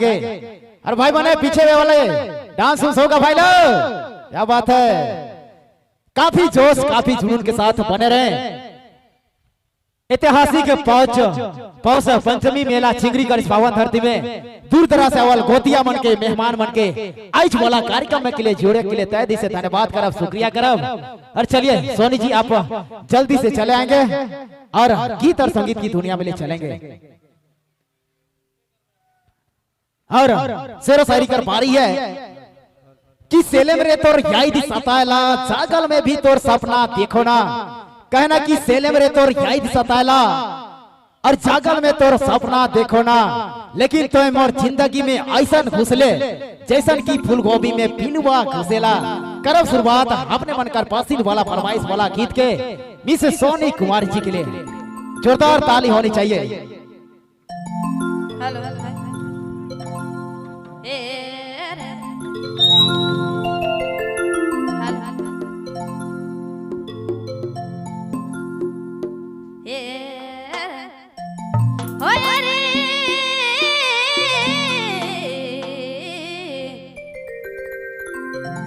गाएंगे। और भाई बने पीछे वाले डांस होगा भाई लोग, क्या बात है, काफी जोश काफी जुनून के साथ बने रहे। ऐतिहासिक पौष पंचमी मेला चिंगरीगढ़ इस पावन धरती में दूर दराज से अवल गोतिया मन के मेहमान मन के आज वाला कार्यक्रम में के लिए जोड़े के लिए तय दिल से धन्यवाद करब, शुक्रिया करब। और चलिए सोनी जी आप जल्दी से चले आएंगे और गीत और संगीत की दुनिया में ले चलेंगे। और शेरो शायरी कर पारी है कि सेले में तोर याद सतायला, जागल में भी तोर सपना देखो ना, कहना कि सेले में तोर याद सतायला और जागल में तोर सपना देखो ना, लेकिन तो मोर जिंदगी में ऐसा घुसले जैसन की फूल गोभी में पिलुआ घुसेला। करब शुरुआत अपने मनकर पसंद वाला फरमाइश वाला गीत के मिस सोनी कुमार जी के लिए जोरदार ताली होनी चाहिए। हेलो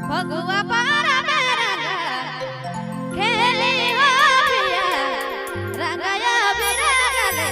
भगवा पारा रंगा खेले हो पिया रंगाया बिरंगा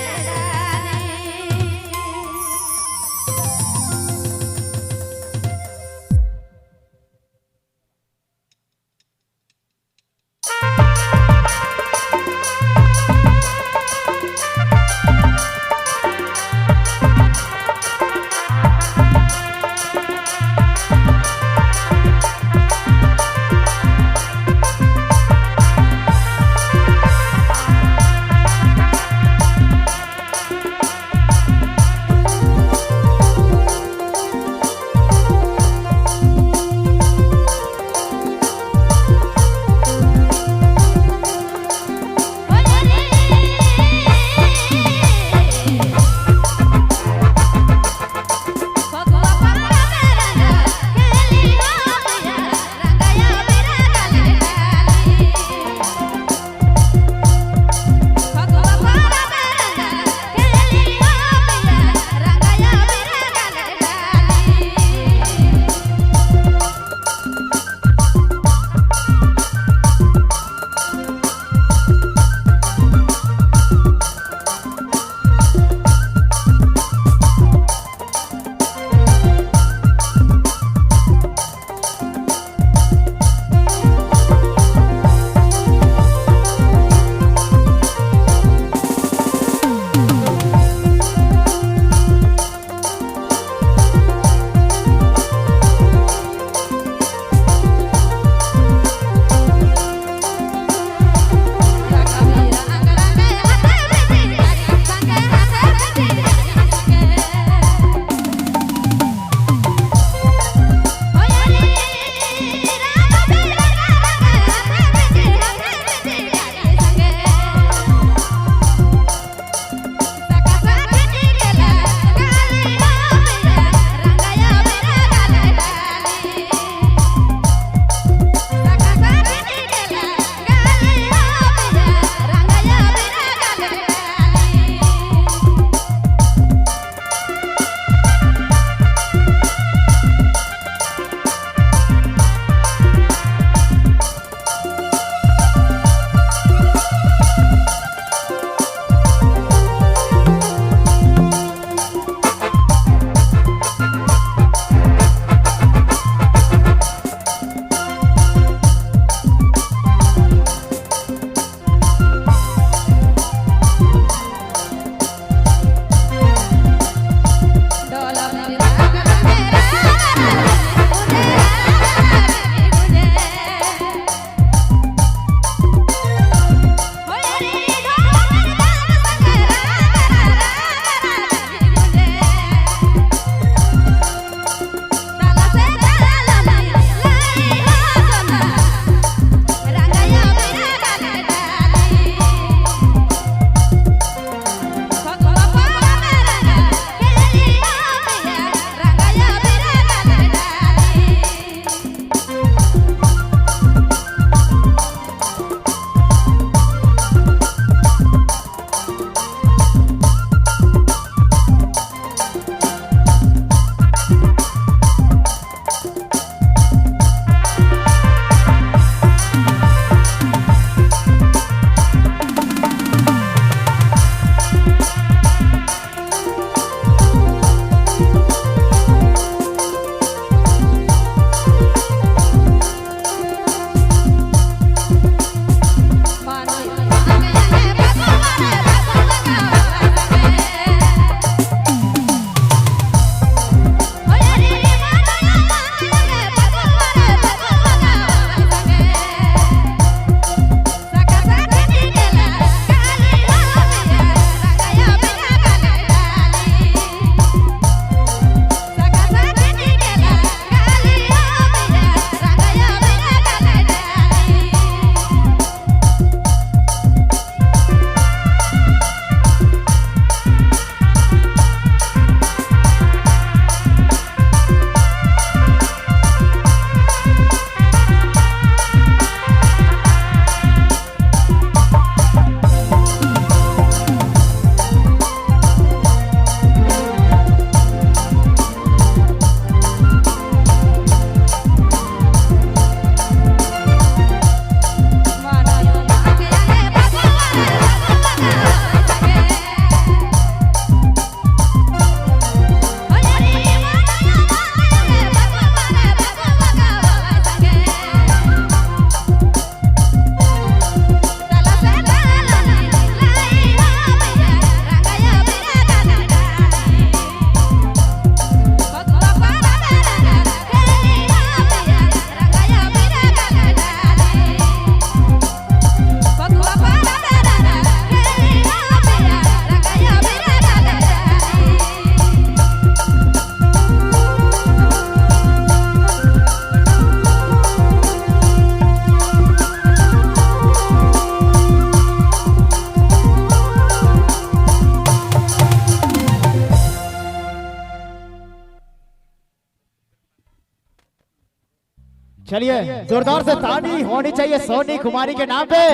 चलिए जोरदार से ताली होनी चाहिए सोनी कुमारी के नाम पे।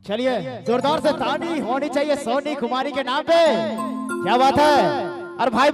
चलिए जोरदार से ताली होनी चाहिए सोनी कुमारी के नाम पे। क्या बात है। और भाई